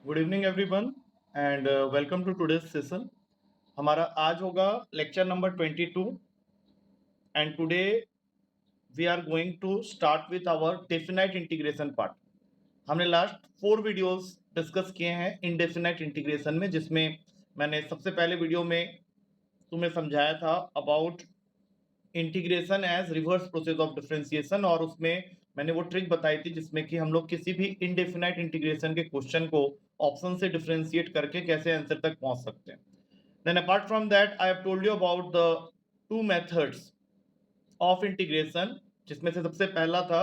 Good evening everyone and welcome to today's session. हमारा आज होगा lecture number 22 and today we are going to start with our definite integration part. हमने last 4 videos discuss किए हैं indefinite integration में, जिसमें मैंने सबसे पहले वीडियो में तुम्हें समझाया था about integration as reverse process of differentiation, और उसमें मैंने वो ट्रिक बताई थी जिसमें कि हम लोग किसी भी इनडेफिनाइट इंटीग्रेशन के क्वेश्चन को ऑप्शन से डिफरेंशिएट करके कैसे आंसर तक पहुंच सकते हैं। Then apart from that, I have told you about the two methods of integration, जिसमें से सबसे पहला था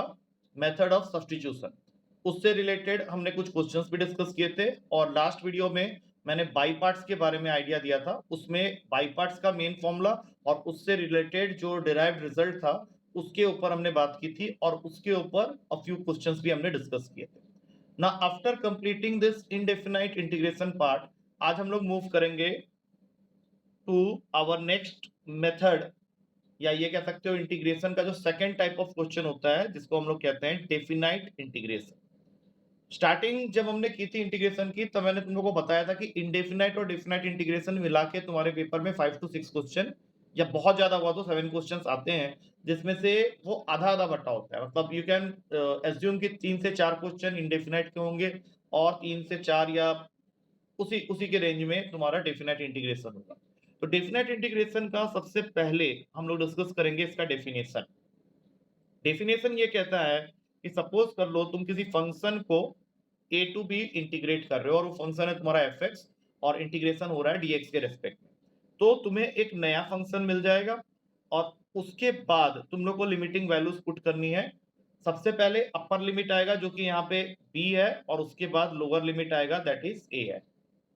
मेथड ऑफ सब्स्टिट्यूशन। उससे रिलेटेड हमने कुछ क्वेश्चंस भी डिस्कस किए थे, और लास्ट वीडियो में मैंने बाई पार्ट्स के बारे में आइडिया दिया था। उसमें बाई पार्ट्स का मेन फॉर्मूला और उससे रिलेटेड जो डिराइव्ड रिजल्ट था उसके ऊपर हमने बात की थी, और उसके ऊपर अ फ्यू क्वेश्चंस भी हमने डिस्कस किए थे। ना after completing this indefinite integration part, आज हम लोग मूव करेंगे टू आवर नेक्स्ट मेथड, या ये कह सकते हो इंटीग्रेशन का जो सेकंड टाइप ऑफ क्वेश्चन होता है जिसको हम लोग कहते हैं डेफिनाइट इंटीग्रेशन। स्टार्टिंग जब हमने की थी इंटीग्रेशन की, तब मैंने तुम लोगों को बताया था कि इंडेफिनाइट और डेफिनाइट इंटीग्रेशन मिला के तुम्हारे पेपर में 5 to 6 क्वेश्चन, या बहुत ज्यादा हुआ तो 7 क्वेश्चंस आते हैं, जिसमें से वो आधा आधा बटा होता है। मतलब यू कैन एज्यूम कि 3 से 4 क्वेश्चन इंडेफिनाइट के होंगे और 3 से 4 या उसी उसी के रेंज में तुम्हारा डेफिनाइट इंटीग्रेशन होगा। तो डेफिनाइट इंटीग्रेशन का सबसे पहले हम लोग डिस्कस करेंगे इसका डेफिनेशन। डेफिनेशन ये कहता है कि सपोज कर लो तुम किसी फंक्शन को a टू b इंटीग्रेट कर रहे हो, और वो फंक्शन है तुम्हारा fx, और इंटीग्रेशन हो रहा है dx के रेस्पेक्ट में। तो तुम्हें एक नया फंक्शन मिल जाएगा, और उसके बाद तुम लोग को लिमिटिंग वैल्यूज पुट करनी है। सबसे पहले अपर लिमिट आएगा जो कि यहाँ पे b है, और उसके बाद लोअर लिमिट आएगा दैट इज a है।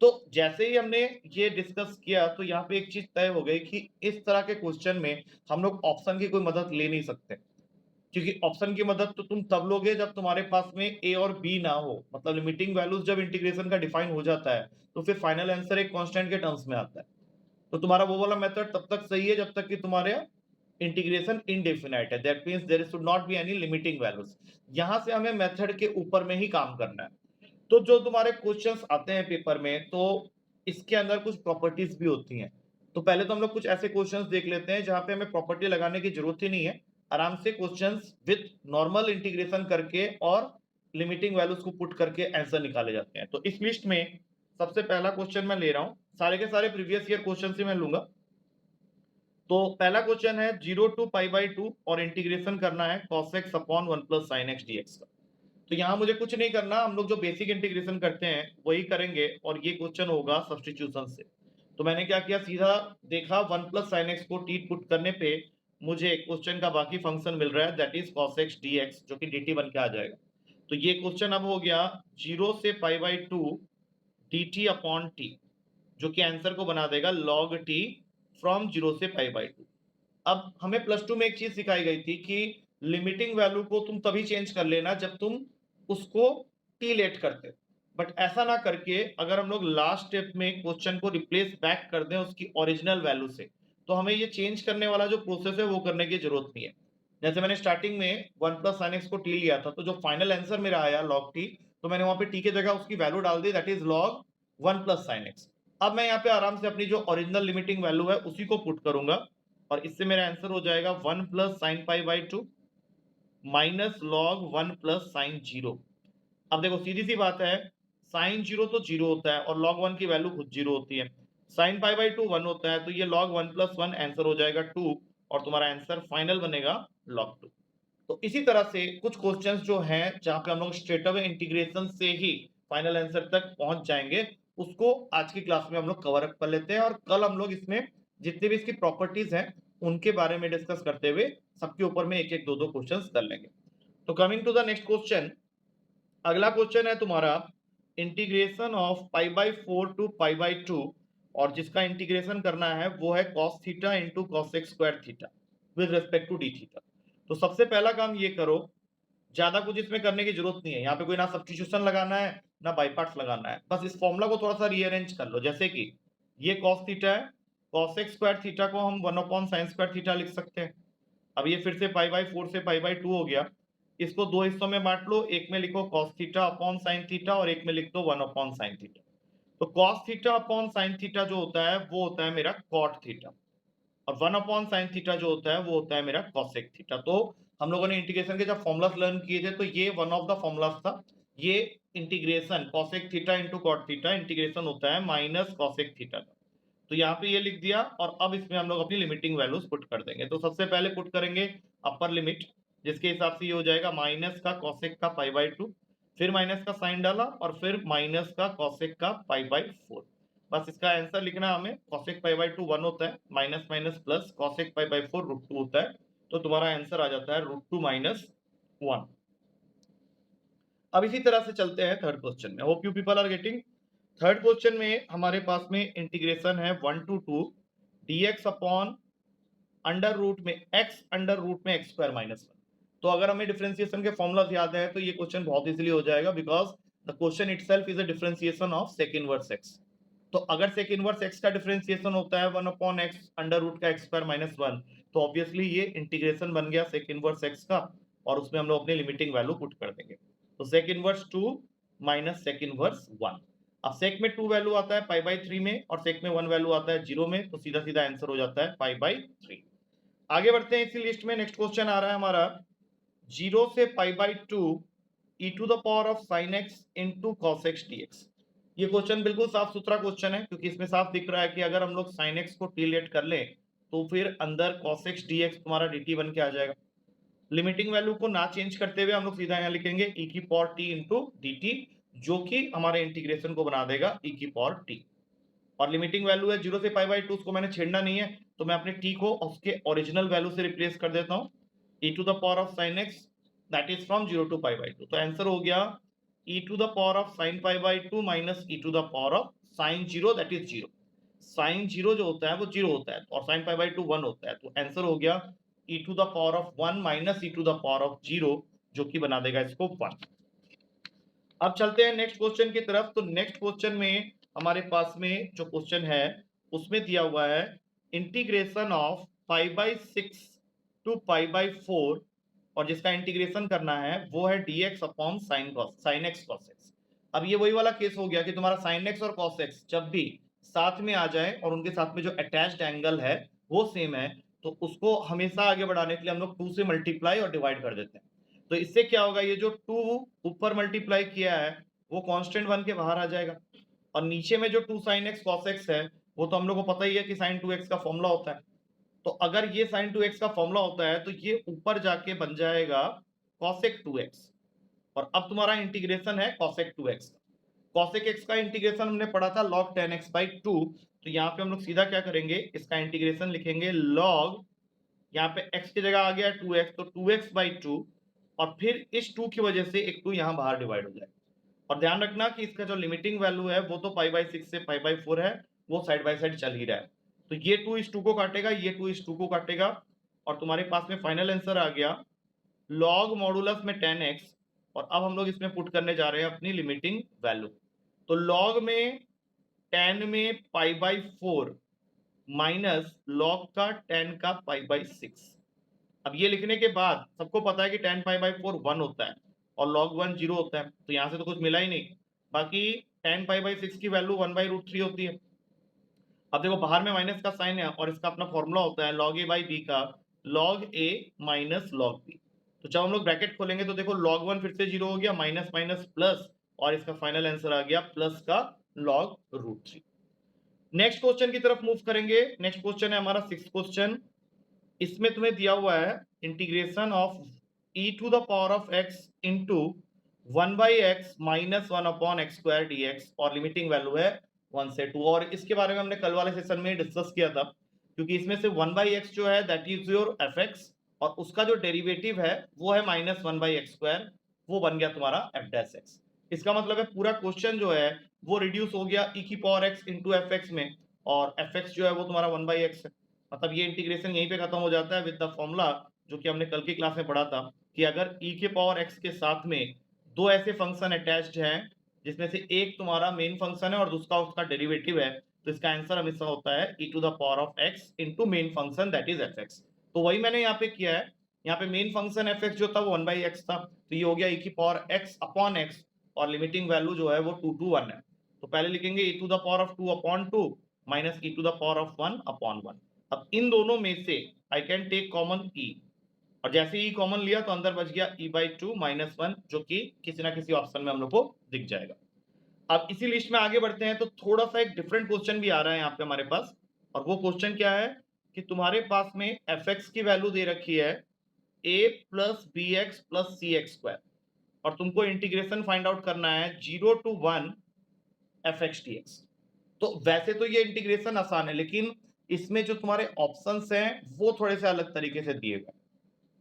तो जैसे ही हमने ये डिस्कस किया, तो यहाँ पे एक चीज तय हो गई कि इस तरह के क्वेश्चन में हम लोग ऑप्शन की कोई मदद ले नहीं सकते, क्योंकि ऑप्शन की मदद तो तुम तब लोगे जब तुम्हारे पास में ए और बी ना हो। मतलब लिमिटिंग वैल्यूज जब इंटीग्रेशन का डिफाइन हो जाता है तो फिर फाइनल आंसर एक कांस्टेंट के टर्म्स में आता है। तो तुम्हारा वो वाला मेथड तब तक सही है जब तक कि तुम्हारे इंटीग्रेशन इनडेफिनाइट है, that means there should not be any limiting values. यहां से हमें मेथड के ऊपर में ही काम करना है। तो जो तुम्हारे क्वेश्चंस आते हैं पेपर में, तो इसके अंदर कुछ प्रॉपर्टीज भी होती हैं। तो पहले तो हम लोग कुछ ऐसे क्वेश्चंस देख लेते हैं जहां पे हमें प्रॉपर्टी लगाने की जरूरत ही नहीं है। आराम से क्वेश्चंस विद नॉर्मल इंटीग्रेशन करके और लिमिटिंग वैल्यूज को पुट करके आंसर निकाले जाते हैं। तो इस लिस्ट में सबसे पहला क्वेश्चन मैं ले रहा हूं, सारे के सारे प्रीवियस ईयर क्वेश्चन ही मैं लूंगा। तो पहला क्वेश्चन है 0 टू पाई बाई 2, और इंटीग्रेशन करना है cos x upon 1 plus sine x dx का। तो यहाँ मुझे कुछ नहीं करना, हम लोग जो बेसिक इंटीग्रेशन करते हैं वही करेंगे, और ये क्वेश्चन होगा सब्स्टिट्यूशन से। तो मैंने क्या किया, सीधा देखा 1 प्लस साइन एक्स को टी पुट करने पे मुझे क्वेश्चन का बाकी फंक्शन मिल रहा है that is cos x dx, जो कि dt बन के आ जाएगा। तो ये क्वेश्चन अब हो गया 0 से पाई बाई 2 dt अपॉन टी, जो कि आंसर को बना देगा log t फ्रॉम 0 से पाई बाई 2। अब हमें प्लस टू में एक चीज सिखाई गई थी कि लिमिटिंग वैल्यू को तुम तभी चेंज कर लेना जब तुम उसको टी लेट करते हो। बट ऐसा ना करके अगर हम लोग लास्ट स्टेप में क्वेश्चन को रिप्लेस बैक कर दें उसकी ओरिजिनल वैल्यू से, तो हमें ये चेंज करने वाला जो प्रोसेस है वो करने की जरूरत नहीं है। जैसे मैंने स्टार्टिंग में 1 प्लस साइन एक्स को टी लिया था, तो जो फाइनल आंसर मेरा आया लॉग टी, तो मैंने वहां पे टी की जगह उसकी वैल्यू डाल दी that is log 1 plus sine x. अब मैं यहाँ पे आराम से अपनी जो ओरिजिनल लिमिटिंग वैल्यू है उसी को पुट करूंगा, और इससे मेरा आंसर हो जाएगा 1 plus sine pi by 2 minus log 1 plus sign 0। अब देखो सीधी सी बात है, साइन 0 तो 0 होता है और log 1 की वैल्यू खुद 0 होती है। साइन पाई बाई 2 1 होता है, तो ये log 1 प्लस 1 आंसर हो जाएगा 2, और तुम्हारा आंसर फाइनल बनेगा log 2। तो इसी तरह से कुछ क्वेश्चंस जो हैं जहां पे हम लोग स्ट्रेट अवे इंटीग्रेशन से ही फाइनल आंसर तक पहुंच जाएंगे, उसको आज की क्लास में हम लोग कवर अप कर लेते हैं, और कल हम लोग इसमें जितने भी इसकी प्रॉपर्टीज हैं उनके बारे में डिस्कस करते हुए सबके ऊपर में एक एक दो दो क्वेश्चंस कर लेंगे। तो coming to the next question, अगला क्वेश्चन है तुम्हारा integration of pi by 4 to pi by 2, और जिसका इंटीग्रेशन करना है वो है cos theta into cos x square theta with respect to d theta. तो सबसे पहला काम ये करो, ज्यादा कुछ इसमें करने की जरूरत नहीं है। यहाँ पे कोई ना सब्स्टिट्यूशन लगाना है ना बाई पार्ट्स लगाना है, बस इस फॉर्मूला को थोड़ा सा रीअरेंज कर लो। जैसे कि ये cos थीटा है, cos एक्स स्क्वायर थीटा को हम 1 अपॉन साइन स्क्वायर थीटा लिख सकते हैं। अब ये फिर से पाई बाई 4 से पाई बाई 2 हो गया, इसको दो हिस्सों में बांट लो, एक में लिखो cos theta upon sin theta और एक में लिख दो 1 अपॉन sin थीटा। तो cos theta upon sin theta जो होता है वो होता है मेरा cot थीटा, और 1 अपॉन sin थीटा जो होता है वो होता है मेरा cosec थीटा। तो हम लोगों ने इंटीग्रेशन के जब फॉर्मुलास लर्न किए थे तो ये वन ऑफ द फॉर्मुलास था। ये integration cosec theta into cot theta integration होता है माइनस cosec थीटा का। तो यहाँ पे ये लिख दिया, और अब इसमें हम लोग अपनी लिमिटिंग वैल्यूज पुट कर देंगे। तो सबसे पहले पुट करेंगे अपर लिमिट, जिसके हिसाब से ये हो जाएगा माइनस का cosec का π/2, फिर माइनस का साइन डाला और फिर माइनस का cosec का π/4। बस इसका आंसर लिखना है हमें। cosec π/2 1 होता है, माइनस माइनस प्लस cosec π/4 √2 होता है। तो तुम्हारा आंसर आ जाता है √2 माइनस 1। अब इसी तरह से चलते हैं थर्ड क्वेश्चन में। Hope you people are getting. Third question में हमारे पास में इंटीग्रेशन है 1 to 2 dx upon under root में x अंडर रूट में x स्क्वायर माइनस 1। तो अगर हमें डिफरेंशिएशन के फॉर्मूलास याद है तो ये क्वेश्चन बहुत इजीली हो जाएगा, because the question itself is a differentiation of sec inverse x। तो अगर सेक इनवर्स x का डिफरेंशिएशन होता है 1 अपॉन x अंडर रूट का x स्क्वायर माइनस 1, तो ऑब्वियसली ये इंटीग्रेशन बन गया सेक इनवर्स x का, और उसमें हम लोग अपनी लिमिटिंग वैल्यू पुट कर देंगे। तो sec inverse 2 minus sec inverse 1। अब सेक में 2 वैल्यू आता है π/3 में और सेक में 1 वैल्यू आता है 0 में, तो सीधा सीधा आंसर हो जाता है π/3। आगे बढ़ते हैं इसी लिस्ट में। नेक्स्ट क्वेश्चन आ रहा है हमारा 0 से π/2 e to the power of sin x into cos x dx। ये क्वेश्चन बिल्कुल साफ सुथरा क्वेश्चन है, क्योंकि इसमें साफ दिख रहा है कि अगर हम लोग sin x को t लेट कर लें तो फिर अंदर cos x dx तुम्हारा dt बन के आ जाएगा। लिमिटिंग वैल्यू को ना चेंज करते हुए हम लोग सीधा यहाँ लिखेंगे e की पावर t इंटू dt, जो कि हमारे इंटीग्रेशन को बना देगा e की पावर t। और लिमिटिंग वैल्यू है 0 से π/2, उसको मैंने छेड़ना नहीं है, तो मैं अपने t को उसके ओरिजिनल वैल्यू से रिप्लेस कर देता हूँ, e to the power of sin x that is from 0 to π/2। तो आंसर हो गया e to the power of sin π/2 minus e to the power of sin 0 that is 0। sin 0 जो होता है वो 0 होता है और sin π/2 1 होता है, तो आंसर हो गया e to the power of 1 minus e to the power of 0, जो कि बना देगा इसको 1। अब चलते हैं नेक्स्ट क्वेश्चन की तरफ। तो नेक्स्ट क्वेश्चन में हमारे पास में जो क्वेश्चन है उसमें दिया हुआ है इंटीग्रेशन ऑफ π/6 टू π/4, और जिसका इंटीग्रेशन करना है वो है dx upon sin x cos x। अब ये वही वाला केस हो गया कि तुम्हारा sin x और cos x जब भी साथ में आ जाए और उनके साथ में जो अटैच्ड एंगल है वो सेम है, तो उसको हमेशा आगे बढ़ाने के लिए हम लोग 2 से मल्टीप्लाई और डिवाइड कर देते हैं। तो इससे क्या होगा, ये जो 2 ऊपर मल्टीप्लाई किया है वो कांस्टेंट बन के बाहर आ जाएगा, और नीचे में जो 2 sin x cos x है वो तो हम लोग को पता ही है कि sin 2x का फॉर्मूला होता है। तो अगर ये sin 2x का फॉर्मूला होता है तो ये ऊपर जाके बन जाएगा cosec 2x, और अब तुम्हारा इंटीग्रेशन है cosec 2x। cosec x का इंटीग्रेशन हमने पढ़ा था log 10x/2। तो यहाँ पे हम लोग सीधा क्या करेंगे, इसका इंटीग्रेशन लिखेंगे log, यहाँ पे x की जगह आ गया 2x, तो 2x/2, और फिर इस 2 की वजह से एक 2 यहाँ बाहर डिवाइड हो जाएगा। और ध्यान रखना कि इसका जो लिमिटिंग वैल्यू है वो तो π/6 से π/4 है, वो साइड बाय साइड चल ही रहा है। तो ये 2 इस 2 को काटेगा, ये 2 इस 2 को काटेगा, और तुम्हारे पास में फाइनल आंसर आ गया log मॉडुलस में 10x। और अब हम लोग इसमें पुट करने जा रहे हैं अपनी लिमिटिंग वैल्यू। तो log में 10 में π/4 माइनस log का 10 का π/6। अब ये लिखने के बाद सबको पता है कि 10 π/4 1 होता है और log 1 0 होता है, तो यहाँ से तो कुछ मिला ही नहीं। बाकी 10 π/6 की वैल्यू 1/√3 होती है। अब देखो बाहर में माइनस का साइन है और इसका अपना फॉर्मूला होता है log a/b का log a minus log b। तो जब हम लोग ब्रैकेट खोलेंगे तो देखो log 1 फिर से 0 हो गया, माइनस माइनस प्लस, और इसका फाइनल आंसर आ गया प्लस का log√3। नेक्स्ट क्वेश्चन की तरफ मूव करेंगे। नेक्स्ट क्वेश्चन है हमारा 6th क्वेश्चन। इसमें तुम्हें दिया हुआ है integration of e to the power of x into 1/x minus 1 upon x square dx, और लिमिटिंग वैल्यू है 1 से 2। और इसके बारे में हमने कल वाले सेशन में डिस्कस किया था, क्योंकि इसमें से 1/x जो है दैट इज योर fx, और उसका जो डेरिवेटिव है वो है माइनस 1/x स्क्वायर, वो बन गया तुम्हारा f'(x). इसका मतलब है पूरा क्वेश्चन जो है वो रिड्यूस हो गया e की पावर x इंटू fx में, और fx जो है वो तुम्हारा 1/x है। मतलब ये इंटीग्रेशन यहीं पे खत्म हो जाता है विद द फॉर्मूला जो कि हमने कल की क्लास में पढ़ा था, कि अगर e के पावर x के साथ में दो ऐसे फंक्शन अटैच्ड हैं जिसमें से एक तुम्हारा मेन फंक्शन है और दूसरा उसका डेरिवेटिव है, तो इसका आंसर हमेशा होता है e to the power of x into main function that is fx। तो वही मैंने यहाँ पे किया है यहाँ पे मेन फंक्शन एफ एक्स जो था वो 1/x था, तो ये हो गया e की पावर x अपॉन x, और लिमिटिंग वैल्यू जो है वो 2 to 1 है। तो पहले लिखेंगे e to the power of 2 upon 2 minus e to the power of 1 upon 1। अब इन दोनों में से I can take common e, और जैसे ही कॉमन लिया तो अंदर बच गया e/2 माइनस 1, जो कि किसी ना किसी ऑप्शन में हम लोग को दिख जाएगा। अब इसी लिस्ट में आगे बढ़ते हैं तो थोड़ा सा एक डिफरेंट क्वेश्चन भी आ रहा है यहाँ पे हमारे पास, और वो क्वेश्चन क्या है कि तुम्हारे पास में f(x) की वैल्यू दे रखी है a plus b x plus c x square, और तुमको इंटीग्रेशन फाइंड आउट करना है 0 to 1 f(x) dx। तो वैसे तो ये इंटीग्रेशन आसान है, लेकिन इसमें जो तुम्हारे ऑप्शंस हैं वो थोड़े से अलग तरीके से दिए गए।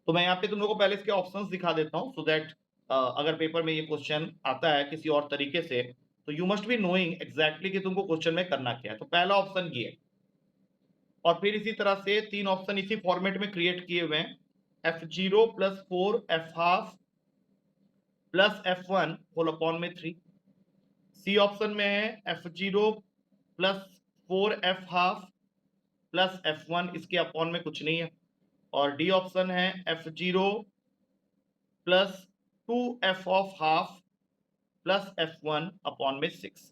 तो मैं यहाँ पे तुम लोगों को पहले इसके ऑप्शंस दिखा देता हूँ, सो दैट अगर पेपर में ये क्वेश्चन आता है किसी और तरीके से तो you must be knowing exactly कि तुमको क्वेश्चन में करना क्या है। तो पहला ऑप्शन ये है, और फिर इसी तरह से 3 ऑप्शन इसी फॉर्मेट में क्रिएट किए हुए हैं, f0 plus 4 f half plus f1 whole upon में 3। सी ऑप्शन में है f0 plus 4 f half plus f1, इसके अपॉन में कुछ नहीं है। और डी ऑप्शन है f0 plus 2f of half plus f1 upon में 6।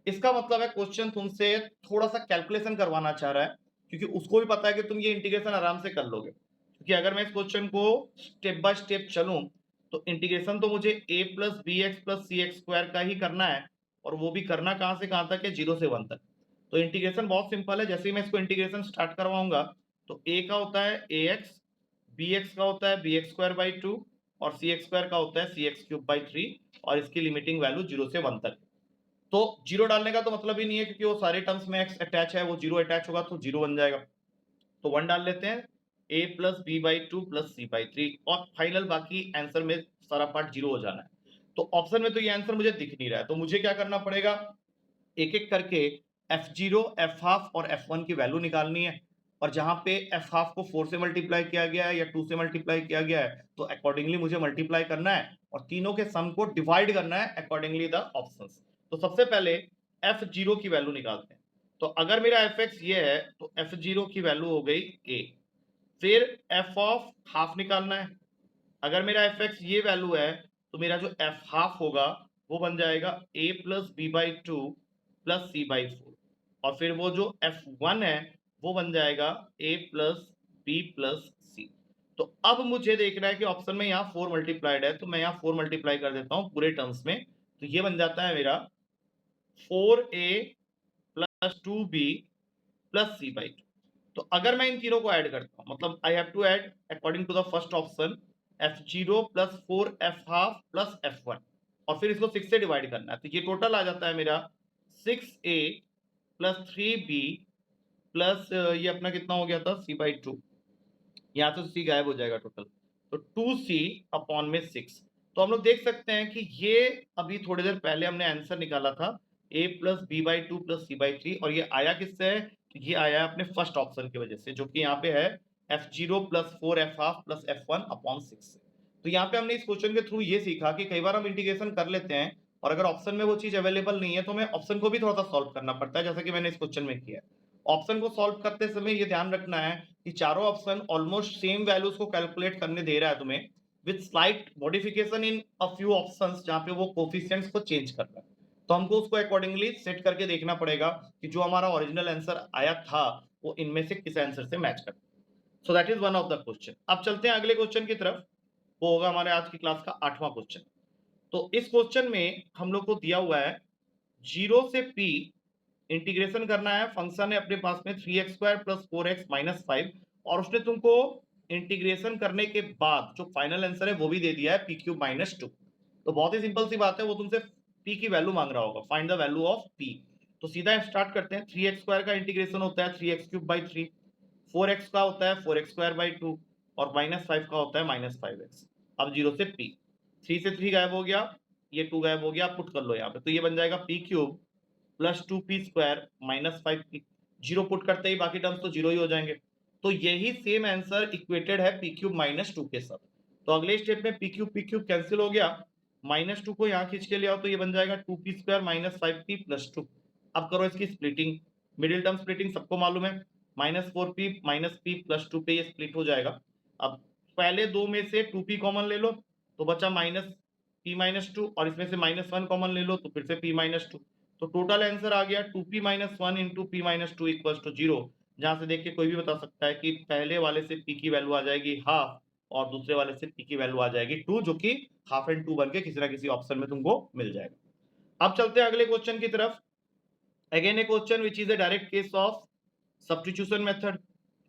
इसका मतलब है क्वेश्चन तुमसे थोड़ा सा कैलकुलेशन करवाना चाह रहा है, क्योंकि उसको भी पता है कि तुम ये इंटीग्रेशन आराम से कर लोगे। क्योंकि अगर मैं इस क्वेश्चन को स्टेप बाय स्टेप चलूं तो इंटीग्रेशन तो मुझे a plus b x plus c x square का ही करना है, और वो भी करना कहां से कहां तक है, 0 से 1 तक। तो इंटीग्रेशन बहुत सिंपल है, जैसे ही मैं इसको इंटीग्रेशन स्टार्ट करवाऊंगा तो a का होता है ax, bx का होता है bx स्क्वायर बाई 2, और सी एक्स स्क्वायर का होता है सी एक्स क्यूब बाई 3, और इसकी लिमिटिंग वैल्यू 0 से 1 तक। तो 0 डालने का तो मतलब ही नहीं है, क्योंकि वो सारे टर्म्स में x अटैच है, वो 0 अटैच होगा तो 0 बन जाएगा। तो 1 डाल लेते हैं, a plus b by 2 plus c by 3, और फाइनल बाकी आंसर में सारा पार्ट 0 हो जाना है। तो ऑप्शन में तो ये आंसर मुझे दिख नहीं रहा है, तो मुझे क्या करना पड़ेगा, एक एक करके f0, f हाफ और f1 की वैल्यू निकालनी है। और जहां पे f हाफ को 4 से मल्टीप्लाई किया गया है या 2 से मल्टीप्लाई किया गया है, तो अकॉर्डिंगली मुझे मल्टीप्लाई करना है, और तीनों के सम को डिवाइड करना है अकॉर्डिंगली द ऑप्शंस। तो सबसे पहले f0 की वैल्यू निकालते हैं। तो अगर मेरा fx ये है तो f0 की वैल्यू हो गई a। फिर f ऑफ हाफ निकालना है, अगर मेरा fx ये वैल्यू है तो मेरा जो f हाफ होगा वो बन जाएगा a plus b by 2 plus c by 4, और फिर वो जो f1 है वो बन जाएगा a प्लस बी प्लस सी। तो अब मुझे देखना है कि ऑप्शन में यहाँ 4 मल्टीप्लाइड है, तो मैं यहाँ 4 मल्टीप्लाई कर देता हूँ पूरे टर्म्स में। तो ये बन जाता है मेरा 4a plus 2b plus c by 2। तो अगर मैं इन तीनों को ऐड करता हूं, मतलब I have to add according to the first option f0 plus 4 f half plus f1, और फिर इसको 6 से डिवाइड करना है, तो ये टोटल आ जाता है मेरा 6a प्लस 3b प्लस ये अपना कितना हो गया था c बाई 2, यहाँ से c गायब हो जाएगा टोटल, तो 2c अपॉन में 6। तो हम लोग देख सकते हैं कि ये अभी थोड़ी देर पहले हमने आंसर निकाला था a plus b by 2 plus c by 3, और ये आया किससे है, ये आया अपने फर्स्ट ऑप्शन की वजह से, जो कि यहाँ पे है f0 plus 4 f half plus f1 upon 6 से। तो यहाँ पे हमने इस क्वेश्चन के थ्रू ये सीखा कि कई बार हम इंटीग्रेशन कर लेते हैं, और अगर ऑप्शन में वो चीज अवेलेबल नहीं है तो हमें ऑप्शन को भी थोड़ा सा सॉल्व करना पड़ता है, जैसा कि मैंने इस क्वेश्चन में किया। ऑप्शन को सॉल्व करते समय ये ध्यान रखना है कि चारों ऑप्शन ऑलमोस्ट सेम वैल्यूज को कैलकुलेट करने दे रहा है तुम्हें, with slight modification in a few options, जहां पे वो कोफिशिएंट्स को चेंज कर रहा है। तो हमको उसको अकॉर्डिंगली सेट करके देखना पड़ेगा कि जो हमारा ओरिजिनल आंसर आया था वो इनमें से किस आंसर से मैच करता है। So that is one of the question. अब चलते हैं अगले क्वेश्चन की तरफ, वो होगा हमारे आज की क्लास का 8वां क्वेश्चन। तो इस क्वेश्चन में हम लोग को दिया हुआ है 0 से p इंटीग्रेशन करना है, फंक्शन है अपने पास में 3x square plus 4x minus 5, और उसने तुमको इंटीग्रेशन करने के बाद जो फाइनल आंसर है वो भी दे दिया है p क्यूब माइनस 2। तो बहुत ही सिंपल सी बात है, वो तुमसे p की वैल्यू मांग रहा होगा, find the value of p। तो सीधा स्टार्ट करते हैं, 3x स्क्वायर का इंटीग्रेशन होता है 3x क्यूब बाई 3, 4x का होता है 4x स्क्वायर बाई 2, और माइनस 5 का होता है माइनस 5x। अब 0 से p, 3 से 3 गायब हो गया, ये 2 गायब हो गया, पुट कर लो यहाँ पे, तो ये बन जाएगा p cube plus 2p square minus 5p। 0 put करते ही बाकी टर्म्स तो 0 ही हो जाएंगे। तो यही सेम आंसर इक्वेटेड है p क्यूब माइनस 2 के साथ। तो अगले स्टेप में p क्यूब कैंसिल हो गया, माइनस 2 को यहाँ खींच के ले आओ तो ये बन जाएगा 2p square minus 5p plus 2। अब करो इसकी स्प्लिटिंग, मिडिल टर्म स्प्लिटिंग सबको मालूम है, minus 4p minus p plus 2 पे ये स्प्लिट हो जाएगा। अब पहले दो में से 2p कॉमन ले लो तो बचा -p-2 और इसमें से -1 कॉमन ले लो तो फिर से p-2, तो टोटल आंसर आ गया 2p-1 into p-2 equals to 0। जहां से देख के कोई भी बता सकता है कि पहले वाले से p की वैल्यू आ जाएगी हाफ और दूसरे वाले से p की वैल्यू आ जाएगी 2, जो कि हाफ एंड 2 बन के किसी ना किसी ऑप्शन में तुमको मिल जाएगा। अब चलते हैं अगले क्वेश्चन की तरफ। Again A question which is a direct case of substitution method,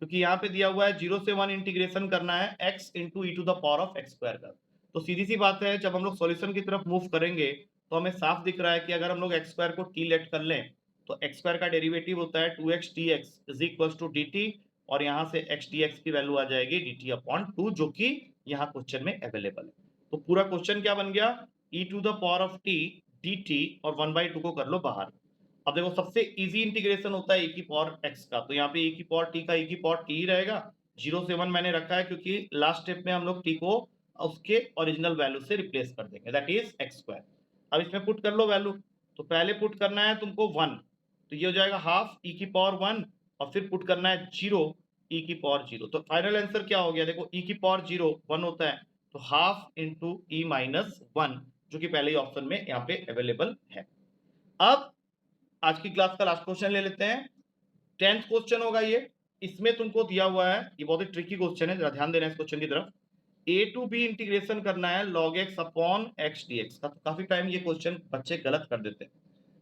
क्योंकि यहाँ पे दिया हुआ है 0 से 1 इंटीग्रेशन करना है x into e to the power of x square का। तो सीधी सी बात है, जब हम लोग सॉल्यूशन की तरफ मूव करेंगे तो हमें साफ दिख रहा है कि अगर हम लोग x स्क्वायर को t लेट कर लें तो x स्क्वायर का डेरिवेटिव होता है 2x dx is equal to dt, और यहाँ से x dx की वैल्यू आ जाएगी dt अपॉन 2, जो कि यहाँ क्वेश्चन में अवेलेबल है। तो पूरा क्वेश्चन क्या बन गया, e to the power of t dt और 1/2 को कर लो बाहर। अब देखो सबसे इजी इंटीग्रेशन होता है e की पावर x का, तो यहाँ पे e की पावर t का e की पावर t ही रहेगा। 0 से 1 मैंने रखा है क्योंकि लास्ट स्टेप में हम लोग t को उसके ओरिजिनल वैल्यू से रिप्लेस कर देंगे, दैट इज x स्क्वायर। अब इसमें पुट कर लो वैल्यू, तो पहले पुट करना है तुमको 1, तो ये हो जाएगा हाफ e की पावर 1, और फिर पुट करना है 0 e की पावर 0। तो फाइनल आंसर क्या हो गया, देखो e की पावर 0 1 होता है, तो हाफ इंटू e माइनस 1, जो कि पहले ही ऑप्शन में यहाँ पे अवेलेबल है। अब आज की क्लास का लास्ट क्वेश्चन ले लेते हैं। 10th क्वेश्चन होगा ये। इसमें तुमको दिया हुआ है, ये बहुत ही ट्रिकी क्वेश्चन है, जरा ध्यान देना इस क्वेश्चन की तरफ। a टू b इंटीग्रेशन करना है log x upon x dx का। तो काफी टाइम ये क्वेश्चन बच्चे गलत कर देते हैं,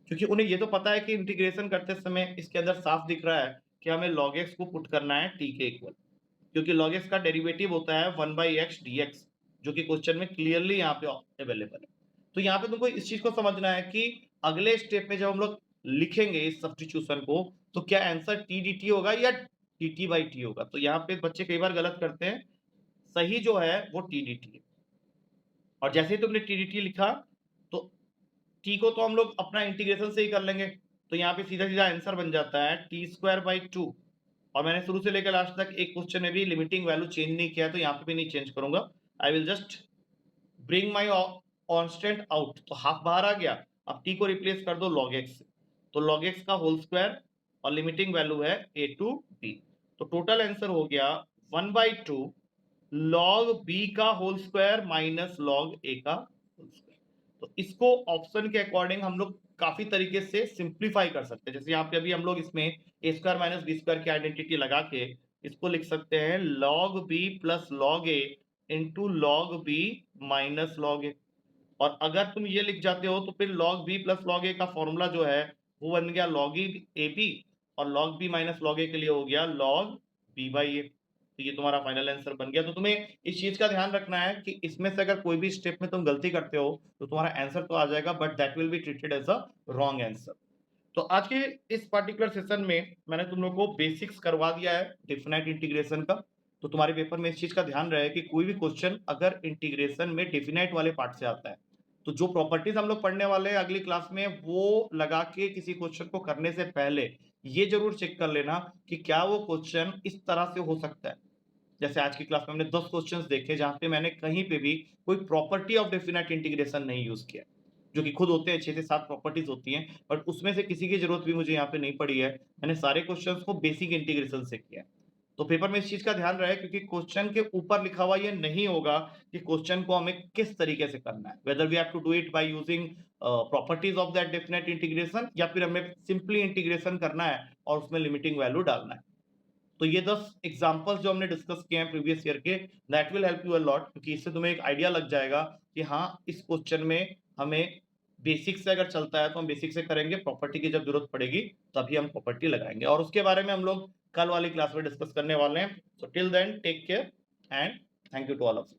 क्योंकि उन्हें ये तो पता है कि इंटीग्रेशन करते समय इसके अंदर साफ दिख रहा है कि हमें log x को पुट करना है t के इक्वल, क्योंकि log x का डेरिवेटिव होता है 1/x dx, जो कि क्वेश्चन में क्लियरली यहाँ पे अवेलेबल है। तो यहाँ पे तुमको इस चीज को समझना है कि अगले स्टेप में जब हम लोग लिखेंगे इस सब्स्टिट्यूशन को, तो क्या आंसर t dt होगा या dt बाई t होगा। तो यहाँ पे बच्चे कई बार गलत करते हैं, सही जो है वो t dt है, और जैसे ही तुमने t dt लिखा तो t को तो हम लोग अपना इंटीग्रेशन से ही कर लेंगे, तो यहाँ पे सीधा सीधा आंसर बन जाता है t²/2। और मैंने शुरू से लेकर लास्ट तक एक क्वेश्चन में भी लिमिटिंग वैल्यू चेंज नहीं किया, तो यहाँ पे भी नहीं चेंज करूंगा। I will just bring my constant out, तो हाफ बाहर आ गया। अब t को रिप्लेस कर दो log x से, तो log x का होल स्क्वायर और लिमिटिंग वैल्यू है a टू b, तो टोटल आंसर हो गया 1/2 log b का whole square minus log a का होल स्क्वायर। तो इसको ऑप्शन के अकॉर्डिंग हम लोग काफी तरीके से सिंप्लीफाई कर सकते हैं। जैसे यहाँ पे अभी हम लोग इसमें a square minus B square की आइडेंटिटी लगा के इसको लिख सकते हैं log b plus log a into log b minus log a। और अगर तुम ये लिख जाते हो तो फिर log b plus log a का फॉर्मूला जो है वो बन गया log ए बी, और log b minus log a के लिए हो गया log b बाई a। तो ये तुम्हारा फाइनल आंसर बन गया। तो तुम्हें इस चीज का ध्यान रखना है कि इसमें से अगर कोई भी स्टेप में तुम गलती करते हो तो तुम्हारा आंसर तो आ जाएगा, but that will be treated as a wrong answer. तो आज के इस पर्टिकुलर सेशन में मैंने तुम लोग को बेसिक्स करवा दिया है डेफिनेट इंटीग्रेशन का। तो तुम्हारे पेपर में इस चीज का ध्यान रहे कि कोई भी क्वेश्चन अगर इंटीग्रेशन में डेफिनेट वाले पार्ट से आता है, तो जो प्रॉपर्टीज हम लोग पढ़ने वाले हैं अगली क्लास में, वो लगा के किसी क्वेश्चन को करने से पहले ये जरूर चेक कर लेना कि क्या वो क्वेश्चन इस तरह से हो सकता है। जैसे आज की क्लास में हमने 10 क्वेश्चंस देखे जहां पे मैंने कहीं पे भी कोई प्रॉपर्टी ऑफ डेफिनेट इंटीग्रेशन नहीं यूज किया, जो कि खुद होते हैं 6 से 7 प्रॉपर्टीज होती हैं, बट उसमें से किसी की जरूरत भी मुझे यहाँ पे नहीं पड़ी है। मैंने सारे क्वेश्चंस को बेसिक इंटीग्रेशन से किया है। तो पेपर में इस चीज का ध्यान रहे, क्योंकि क्वेश्चन के ऊपर लिखा हुआ ये नहीं होगा कि क्वेश्चन को हमें किस तरीके से करना है, whether we have to do it by using properties of that definite integration, या फिर हमें सिंपली इंटीग्रेशन करना है और उसमें लिमिटिंग वैल्यू डालना है। तो ये 10 एग्जांपल्स जो हमने डिस्कस किए हैं प्रीवियस ईयर के, that will help you a lot, क्योंकि इससे तुम्हें एक आइडिया लग जाएगा कि हाँ इस क्वेश्चन में हमें बेसिक से अगर चलता है तो हम बेसिक से करेंगे, प्रॉपर्टी की जब जरूरत पड़ेगी तभी हम प्रॉपर्टी लगाएंगे, और उसके बारे में हम लोग कल वाली क्लास में डिस्कस करने वाले हैं। So till then take care and thank you to all of you.